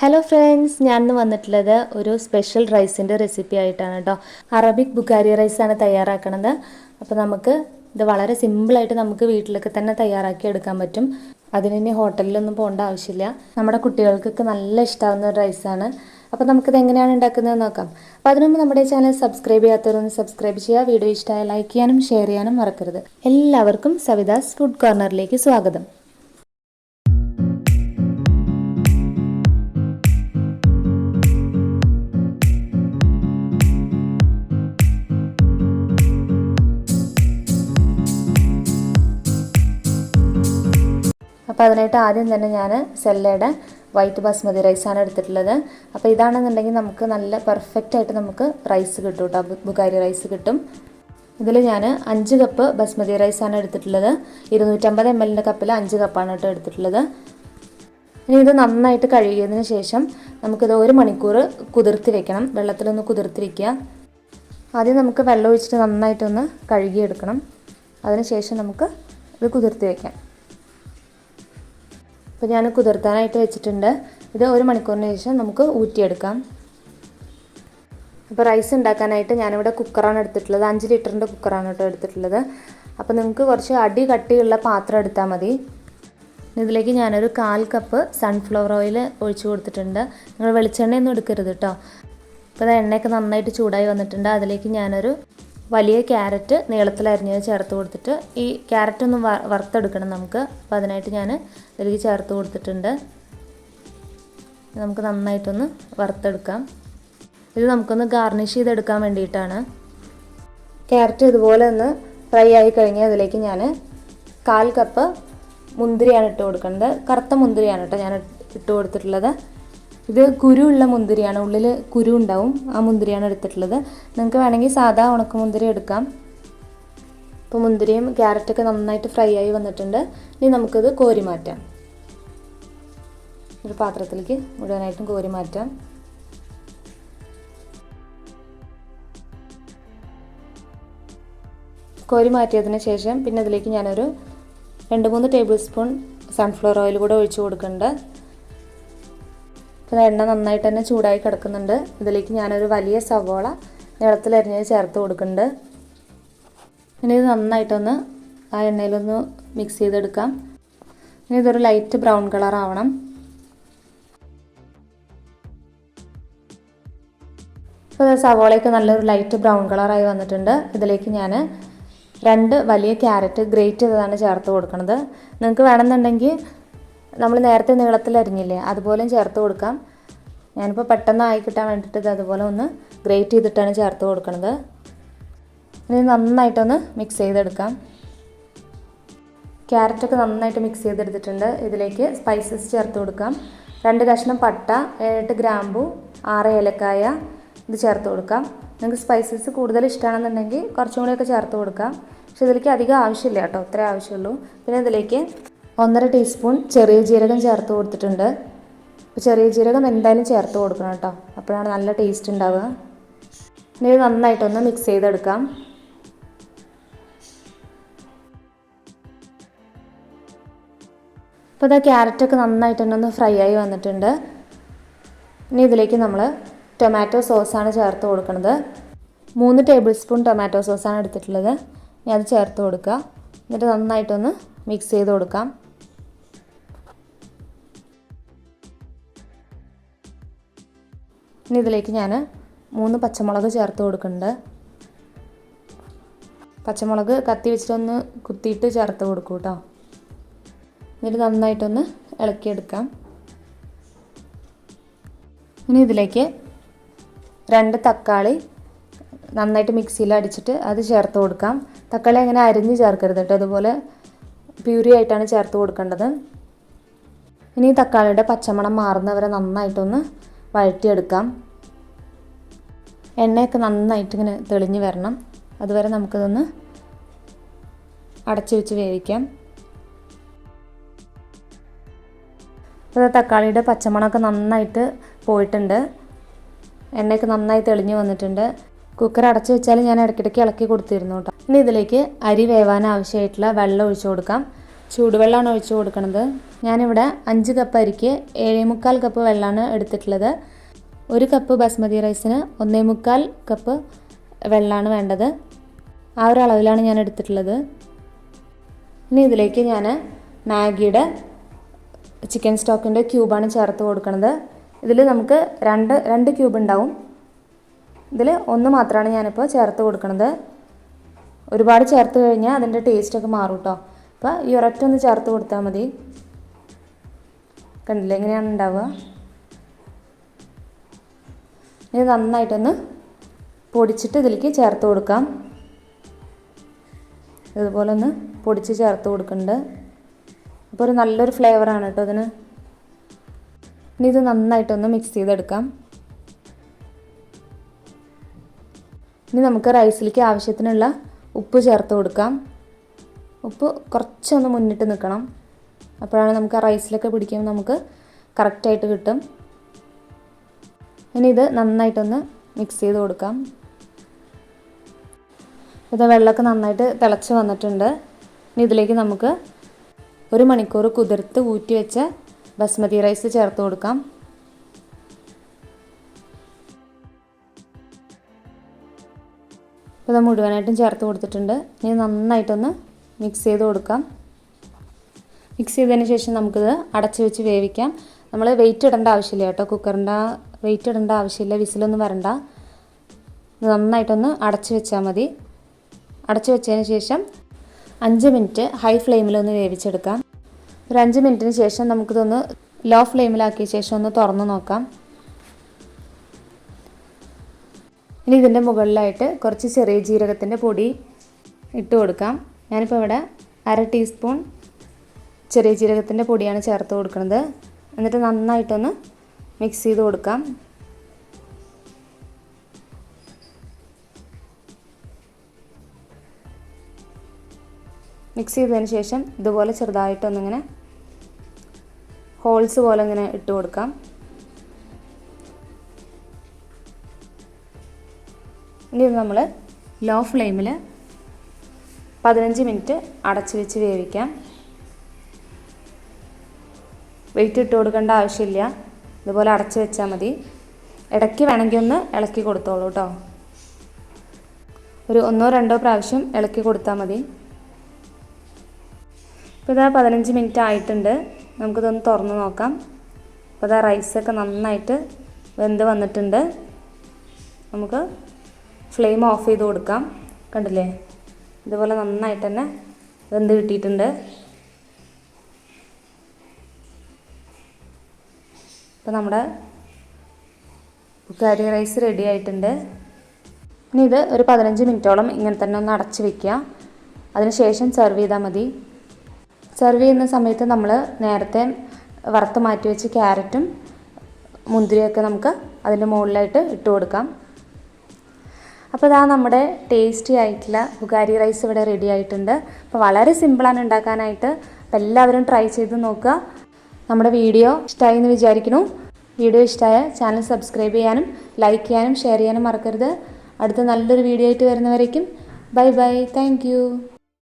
Hello friends, ഞാൻ ഇന്ന് വന്നിട്ടുള്ളത് ഒരു സ്പെഷ്യൽ റൈസിൻ്റെ റെസിപ്പി ആയിട്ടാണ് കേട്ടോ. അറബിക് ബുഖാരി റൈസാണ് തയ്യാറാക്കണത്. അപ്പോൾ നമുക്ക് ഇത് വളരെ സിമ്പിളായിട്ട് നമുക്ക് വീട്ടിലൊക്കെ തന്നെ തയ്യാറാക്കി എടുക്കാൻ പറ്റും. അതിന് ഹോട്ടലിലൊന്നും പോകേണ്ട ആവശ്യമില്ല. നമ്മുടെ കുട്ടികൾക്കൊക്കെ നല്ല ഇഷ്ടമാവുന്ന ഒരു റൈസാണ്. അപ്പോൾ നമുക്കിത് എങ്ങനെയാണ് ഉണ്ടാക്കുന്നത് നോക്കാം. അപ്പോൾ അതിനു മുമ്പ് നമ്മുടെ ചാനൽ സബ്സ്ക്രൈബ് ചെയ്യാത്തവരൊന്ന് സബ്സ്ക്രൈബ് ചെയ്യുക. വീഡിയോ ഇഷ്ടമായ ലൈക്ക് ചെയ്യാനും ഷെയർ ചെയ്യാനും മറക്കരുത്. എല്ലാവർക്കും സവിതാസ് ഫുഡ് കോർണറിലേക്ക് സ്വാഗതം. അപ്പോൾ അതിനായിട്ട് ആദ്യം തന്നെ ഞാൻ സെല്ലയുടെ വൈറ്റ് ബാസ്മതി റൈസാണ് എടുത്തിട്ടുള്ളത്. അപ്പോൾ ഇതാണെന്നുണ്ടെങ്കിൽ നമുക്ക് നല്ല പെർഫെക്റ്റ് ആയിട്ട് നമുക്ക് റൈസ് കിട്ടും കേട്ടോ, ബുഖാരി റൈസ് കിട്ടും. ഇതിൽ ഞാൻ 5 കപ്പ് ബസ്മതി റൈസാണ് എടുത്തിട്ടുള്ളത്. 250 ml കപ്പിൽ 5 കപ്പാണ് കേട്ടോ എടുത്തിട്ടുള്ളത്. ഇനി ഇത് നന്നായിട്ട് കഴുകിയതിന് ശേഷം നമുക്കിത് 1 മണിക്കൂർ കുതിർത്തി വെക്കണം. വെള്ളത്തിലൊന്ന് കുതിർത്തി വയ്ക്കുക. ആദ്യം നമുക്ക് വെള്ളം ഒഴിച്ചിട്ട് നന്നായിട്ടൊന്ന് കഴുകിയെടുക്കണം. അതിന് ശേഷം നമുക്ക് ഇത് കുതിർത്തി വയ്ക്കാം. അപ്പോൾ ഞാൻ കുതിർത്താനായിട്ട് വെച്ചിട്ടുണ്ട്. ഇത് 1 മണിക്കൂറിന് ശേഷം നമുക്ക് ഊറ്റിയെടുക്കാം. അപ്പോൾ റൈസ് ഉണ്ടാക്കാനായിട്ട് ഞാനിവിടെ കുക്കറാണ് എടുത്തിട്ടുള്ളത്. 5 ലിറ്ററിൻ്റെ കുക്കറാണ് കേട്ടോ എടുത്തിട്ടുള്ളത്. അപ്പോൾ നിങ്ങൾക്ക് കുറച്ച് അടി കട്ടിയുള്ള പാത്രം എടുത്താൽ മതി. ഇതിലേക്ക് ഞാനൊരു 1/4 കപ്പ് സൺഫ്ലവർ ഓയിൽ ഒഴിച്ച് കൊടുത്തിട്ടുണ്ട്. നിങ്ങൾ വെളിച്ചെണ്ണയൊന്നും എടുക്കരുത് കേട്ടോ. അപ്പോൾ എണ്ണയൊക്കെ നന്നായിട്ട് ചൂടായി വന്നിട്ടുണ്ട്. അതിലേക്ക് ഞാനൊരു വലിയ ക്യാരറ്റ് നീളത്തിലരിഞ്ഞത് ചേർത്ത് കൊടുത്തിട്ട്, ഈ ക്യാരറ്റ് ഒന്ന് വറുത്തെടുക്കണം നമുക്ക്. അപ്പോൾ അതിനായിട്ട് ഞാൻ ഇതിലേക്ക് ചേർത്ത് കൊടുത്തിട്ടുണ്ട്. നമുക്ക് നന്നായിട്ടൊന്ന് വറുത്തെടുക്കാം. ഇത് നമുക്കൊന്ന് ഗാർണിഷ് ചെയ്തെടുക്കാൻ വേണ്ടിയിട്ടാണ്. ക്യാരറ്റ് ഇതുപോലെ ഒന്ന് ഫ്രൈ ആയി കഴിഞ്ഞാൽ അതിലേക്ക് ഞാൻ 1/4 കപ്പ് മുന്തിരിയാണ് ഇട്ട് കൊടുക്കേണ്ടത്. കറുത്ത മുന്തിരിയാണ് കേട്ടോ ഞാൻ ഇട്ട് കൊടുത്തിട്ടുള്ളത്. ഇത് കുരുള്ള മുന്തിരിയാണ്, ഉള്ളിൽ കുരു ഉണ്ടാവും. ആ മുന്തിരിയാണ് എടുത്തിട്ടുള്ളത്. നിങ്ങൾക്ക് വേണമെങ്കിൽ സാധാ ഉണക്കമുന്തിരി എടുക്കാം. ഇപ്പോൾ മുന്തിരിയും ക്യാരറ്റൊക്കെ നന്നായിട്ട് ഫ്രൈ ആയി വന്നിട്ടുണ്ട്. ഇനി നമുക്കിത് കോരി മാറ്റാം. ഒരു പാത്രത്തിലേക്ക് മുഴുവനായിട്ടും കോരി മാറ്റാം. കോരി മാറ്റിയതിന് ശേഷം പിന്നെ അതിലേക്ക് ഞാനൊരു 2-3 ടേബിൾ സ്പൂൺ സൺഫ്ലവർ ഓയിൽ കൂടെ ഒഴിച്ച് കൊടുക്കുന്നുണ്ട്. അപ്പോൾ എണ്ണ നന്നായിട്ട് തന്നെ ചൂടായി കിടക്കുന്നുണ്ട്. ഇതിലേക്ക് ഞാനൊരു വലിയ സവോള നീളത്തിലരിഞ്ഞത് ചേർത്ത് കൊടുക്കുന്നുണ്ട്. ഇനി ഇത് നന്നായിട്ടൊന്ന് ആ എണ്ണയിലൊന്ന് മിക്സ് ചെയ്തെടുക്കാം. ഇനി ഇതൊരു ലൈറ്റ് ബ്രൗൺ കളർ ആവണം. ഇപ്പോൾ സവോളയൊക്കെ നല്ലൊരു ലൈറ്റ് ബ്രൗൺ കളറായി വന്നിട്ടുണ്ട്. ഇതിലേക്ക് ഞാൻ 2 വലിയ ക്യാരറ്റ് ഗ്രേറ്റ് ചെയ്തതാണ് ചേർത്ത് കൊടുക്കുന്നത്. നിങ്ങൾക്ക് വേണമെന്നുണ്ടെങ്കിൽ നമ്മൾ നേരത്തെ നീളത്തിലരിഞ്ഞില്ലേ അതുപോലെയും ചേർത്ത് കൊടുക്കാം. ഞാനിപ്പോൾ പെട്ടെന്ന് ആയി കിട്ടാൻ വേണ്ടിയിട്ട് ഇത് അതുപോലെ ഒന്ന് ഗ്രേറ്റ് ചെയ്തിട്ടാണ് ചേർത്ത് കൊടുക്കുന്നത്. ഇനി നന്നായിട്ടൊന്ന് മിക്സ് ചെയ്തെടുക്കാം. ക്യാരറ്റൊക്കെ നന്നായിട്ട് മിക്സ് ചെയ്തെടുത്തിട്ടുണ്ട്. ഇതിലേക്ക് സ്പൈസസ് ചേർത്ത് കൊടുക്കാം. 2 കഷ്ണം പട്ട, 7 ഗ്രാമ്പു, 6 ഏലക്കായ ഇത് ചേർത്ത് കൊടുക്കാം. നിങ്ങൾക്ക് സ്പൈസസ് കൂടുതൽ ഇഷ്ടമാണെന്നുണ്ടെങ്കിൽ കുറച്ചും കൂടിയൊക്കെ ചേർത്ത് കൊടുക്കാം. പക്ഷേ ഇതിലേക്ക് അധികം ആവശ്യമില്ല കേട്ടോ, ഇത്രേ ആവശ്യമുള്ളൂ. പിന്നെ ഇതിലേക്ക് 1.5 ടീസ്പൂൺ ചെറിയ ജീരകം ചേർത്ത് കൊടുത്തിട്ടുണ്ട്. അപ്പോൾ ചെറിയ ജീരകം എന്തായാലും ചേർത്ത് കൊടുക്കണം കേട്ടോ, അപ്പോഴാണ് നല്ല ടേസ്റ്റ് ഉണ്ടാവുക. ഇനി ഇത് നന്നായിട്ടൊന്ന് മിക്സ് ചെയ്തെടുക്കാം. അപ്പോൾ ഇതാ ക്യാരറ്റൊക്കെ നന്നായിട്ട് തന്നെ ഒന്ന് ഫ്രൈ ആയി വന്നിട്ടുണ്ട്. ഇനി ഇതിലേക്ക് നമ്മൾ ടൊമാറ്റോ സോസാണ് ചേർത്ത് കൊടുക്കുന്നത്. 3 ടേബിൾ സ്പൂൺ ടൊമാറ്റോ സോസാണ് എടുത്തിട്ടുള്ളത്. ഇനി അത് ചേർത്ത് കൊടുക്കുക. എന്നിട്ട് നന്നായിട്ടൊന്ന് മിക്സ് ചെയ്ത് കൊടുക്കാം. ഇനി ഇതിലേക്ക് ഞാൻ 3 പച്ചമുളക് ചേർത്ത് കൊടുക്കുന്നുണ്ട്. പച്ചമുളക് കത്തി വെച്ചിട്ടൊന്ന് കുത്തിയിട്ട് ചേർത്ത് കൊടുക്കും കേട്ടോ. എന്നിട്ട് നന്നായിട്ടൊന്ന് ഇളക്കിയെടുക്കാം. ഇനി ഇതിലേക്ക് 2 തക്കാളി നന്നായിട്ട് മിക്സിയിൽ അടിച്ചിട്ട് അത് ചേർത്ത് കൊടുക്കാം. തക്കാളി അങ്ങനെ അരിഞ്ഞ് ചേർക്കരുത് കേട്ടോ, അതുപോലെ പ്യൂരി ആയിട്ടാണ് ചേർത്ത് കൊടുക്കേണ്ടത്. ഇനി തക്കാളിയുടെ പച്ചമണം മാറുന്നവരെ നന്നായിട്ടൊന്ന് വഴറ്റിയെടുക്കാം. എണ്ണയൊക്കെ നന്നായിട്ട് ഇങ്ങനെ തെളിഞ്ഞ് വരണം. അതുവരെ നമുക്കിതൊന്ന് അടച്ചു വെച്ച് വേവിക്കാം. അപ്പോൾ തക്കാളിയുടെ പച്ചമണമൊക്കെ നന്നായിട്ട് പോയിട്ടുണ്ട്. എണ്ണയൊക്കെ നന്നായി തെളിഞ്ഞ് വന്നിട്ടുണ്ട്. കുക്കർ അടച്ചു വെച്ചാൽ ഞാൻ ഇടയ്ക്കിടയ്ക്ക് ഇളക്കി കൊടുത്തിരുന്നു കേട്ടോ. ഇനി ഇതിലേക്ക് അരി വേവാൻ ആവശ്യമായിട്ടുള്ള വെള്ളം ഒഴിച്ചു കൊടുക്കാം. ചൂടുവെള്ളമാണ് ഒഴിച്ച് കൊടുക്കുന്നത്. ഞാനിവിടെ 5 കപ്പ് അരിക്ക് 7.25 കപ്പ് വെള്ളമാണ് എടുത്തിട്ടുള്ളത്. 1 കപ്പ് ബസ്മതി റൈസിന് 1.25 കപ്പ് വെള്ളമാണ് വേണ്ടത്. ആ ഒരു അളവിലാണ് ഞാൻ എടുത്തിട്ടുള്ളത്. ഇനി ഇതിലേക്ക് ഞാൻ മാഗിയുടെ ചിക്കൻ സ്റ്റോക്കിൻ്റെ ക്യൂബാണ് ചേർത്ത് കൊടുക്കുന്നത്. ഇതിൽ നമുക്ക് രണ്ട് ക്യൂബ് ഉണ്ടാവും. ഇതിൽ 1 മാത്രമാണ് ഞാനിപ്പോൾ ചേർത്ത് കൊടുക്കുന്നത്. ഒരുപാട് ചേർത്ത് കഴിഞ്ഞാൽ അതിൻ്റെ ടേസ്റ്റൊക്കെ മാറും കേട്ടോ. അപ്പോൾ ഈ ഒരൊറ്റ ഒന്ന് ചേർത്ത് കൊടുത്താൽ മതി. കണ്ടില്ലേ എങ്ങനെയാണ് ഉണ്ടാവുക. ഇത് നന്നായിട്ടൊന്ന് പൊടിച്ചിട്ട് ഇതിലേക്ക് ചേർത്ത് കൊടുക്കാം. ഇതുപോലെ ഒന്ന് പൊടിച്ച് ചേർത്ത് കൊടുക്കുന്നുണ്ട്. അപ്പോൾ ഒരു നല്ലൊരു ഫ്ലേവറാണ് കേട്ടോ അതിന്. ഇനി ഇത് നന്നായിട്ടൊന്ന് മിക്സ് ചെയ്തെടുക്കാം. ഇനി നമുക്ക് റൈസിലേക്ക് ആവശ്യത്തിനുള്ള ഉപ്പ് ചേർത്ത് കൊടുക്കാം. ഉപ്പ് കുറച്ചൊന്ന് മുന്നിട്ട് നിൽക്കണം. അപ്പോഴാണ് നമുക്ക് ആ റൈസിലൊക്കെ പിടിക്കുമ്പോൾ നമുക്ക് കറക്റ്റായിട്ട് കിട്ടും. ഇനി ഇത് നന്നായിട്ടൊന്ന് മിക്സ് ചെയ്ത് കൊടുക്കാം. ഇത് വെള്ളമൊക്കെ നന്നായിട്ട് തിളച്ച് വന്നിട്ടുണ്ട്. ഇനി ഇതിലേക്ക് നമുക്ക് 1 മണിക്കൂർ കുതിർത്ത് ഊറ്റി വെച്ച ബസ്മതി റൈസ് ചേർത്ത് കൊടുക്കാം. ഇത് മുഴുവനായിട്ടും ചേർത്ത് കൊടുത്തിട്ടുണ്ട്. ഇനി നന്നായിട്ടൊന്ന് മിക്സ് ചെയ്ത് കൊടുക്കാം. മിക്സ് ചെയ്തതിന് ശേഷം നമുക്കിത് അടച്ച് വെച്ച് വേവിക്കാം. നമ്മൾ വെയിറ്റ് ഇടേണ്ട ആവശ്യമില്ല കേട്ടോ. കുക്കറിൻ്റെ വെയിറ്റ് ഇടേണ്ട ആവശ്യമില്ല. വിസിലൊന്നും വരണ്ട. നന്നായിട്ടൊന്ന് അടച്ച് വെച്ചാൽ മതി. അടച്ച് വെച്ചതിന് ശേഷം 5 മിനിറ്റ് ഹൈ ഫ്ലെയിമിലൊന്ന് വേവിച്ചെടുക്കാം. ഒരു 5 മിനിറ്റിന് ശേഷം നമുക്കിതൊന്ന് ലോ ഫ്ലെയിമിലാക്കിയ ശേഷം ഒന്ന് തുറന്ന് നോക്കാം. ഇനി ഇതിൻ്റെ മുകളിലായിട്ട് കുറച്ച് ചെറിയ ജീരകത്തിൻ്റെ പൊടി ഇട്ട് കൊടുക്കാം. ഞാനിപ്പോൾ ഇവിടെ 1/2 ടീസ്പൂൺ ചെറിയ ജീരകത്തിൻ്റെ പൊടിയാണ് ചേർത്ത് കൊടുക്കുന്നത്. എന്നിട്ട് നന്നായിട്ടൊന്ന് മിക്സ് ചെയ്ത് കൊടുക്കാം. മിക്സ് ചെയ്തതിന് ശേഷം ഇതുപോലെ ചെറുതായിട്ടൊന്നിങ്ങനെ ഹോൾസ് പോലെ ഇങ്ങനെ ഇട്ട് കൊടുക്കാം. ഇനി ഇത് നമ്മൾ ലോ ഫ്ലെയിമിൽ 15 മിനിറ്റ് അടച്ച് വെച്ച് വേവിക്കാം. വെയിറ്റ് ഇട്ട് കൊടുക്കേണ്ട ആവശ്യമില്ല. ഇതുപോലെ അടച്ച് വെച്ചാൽ മതി. ഇടയ്ക്ക് വേണമെങ്കിൽ ഒന്ന് ഇളക്കി കൊടുത്തോളൂ കേട്ടോ. ഒരു 1-2 പ്രാവശ്യം ഇളക്കി കൊടുത്താൽ മതി. ഇപ്പോൾ ഇതാ 15 മിനിറ്റ് ആയിട്ടുണ്ട്. നമുക്കിതൊന്ന് തുറന്ന് നോക്കാം. അപ്പോൾ ഇതാ റൈസൊക്കെ നന്നായിട്ട് വെന്ത് വന്നിട്ടുണ്ട്. നമുക്ക് ഫ്ലെയിം ഓഫ് ചെയ്ത് കൊടുക്കാം. കണ്ടില്ലേ, ഇതുപോലെ നന്നായിട്ട് തന്നെ വെന്ത് കിട്ടിയിട്ടുണ്ട്. ഇപ്പോൾ നമ്മുടെ കറി റൈസ് റെഡി ആയിട്ടുണ്ട്. ഇനി ഇത് ഒരു 15 മിനിറ്റോളം ഇങ്ങനെ തന്നെ ഒന്ന് അടച്ച് വയ്ക്കുക. അതിനുശേഷം സെർവ് ചെയ്താൽ മതി. സെർവ് ചെയ്യുന്ന സമയത്ത് നമ്മൾ നേരത്തെ വറുത്ത് മാറ്റി വെച്ച് ക്യാരറ്റും മുന്തിരിയൊക്കെ നമുക്ക് അതിൻ്റെ മുകളിലായിട്ട് ഇട്ട് കൊടുക്കാം. അപ്പോൾ ഇതാ നമ്മുടെ ടേസ്റ്റി ആയിട്ടുള്ള ബുഗാരി റൈസ് ഇവിടെ റെഡി ആയിട്ടുണ്ട്. അപ്പോൾ വളരെ സിമ്പിളാണ് ഉണ്ടാക്കാനായിട്ട്. അപ്പോൾ എല്ലാവരും ട്രൈ ചെയ്ത് നോക്കുക. നമ്മുടെ വീഡിയോ ഇഷ്ടമായി എന്ന് വിചാരിക്കുന്നു. വീഡിയോ ഇഷ്ടമായ ചാനൽ സബ്സ്ക്രൈബ് ചെയ്യാനും ലൈക്ക് ചെയ്യാനും ഷെയർ ചെയ്യാനും മറക്കരുത്. അടുത്ത നല്ലൊരു വീഡിയോ ആയിട്ട് വരുന്നവരേക്കും ബൈ ബൈ. Thank you.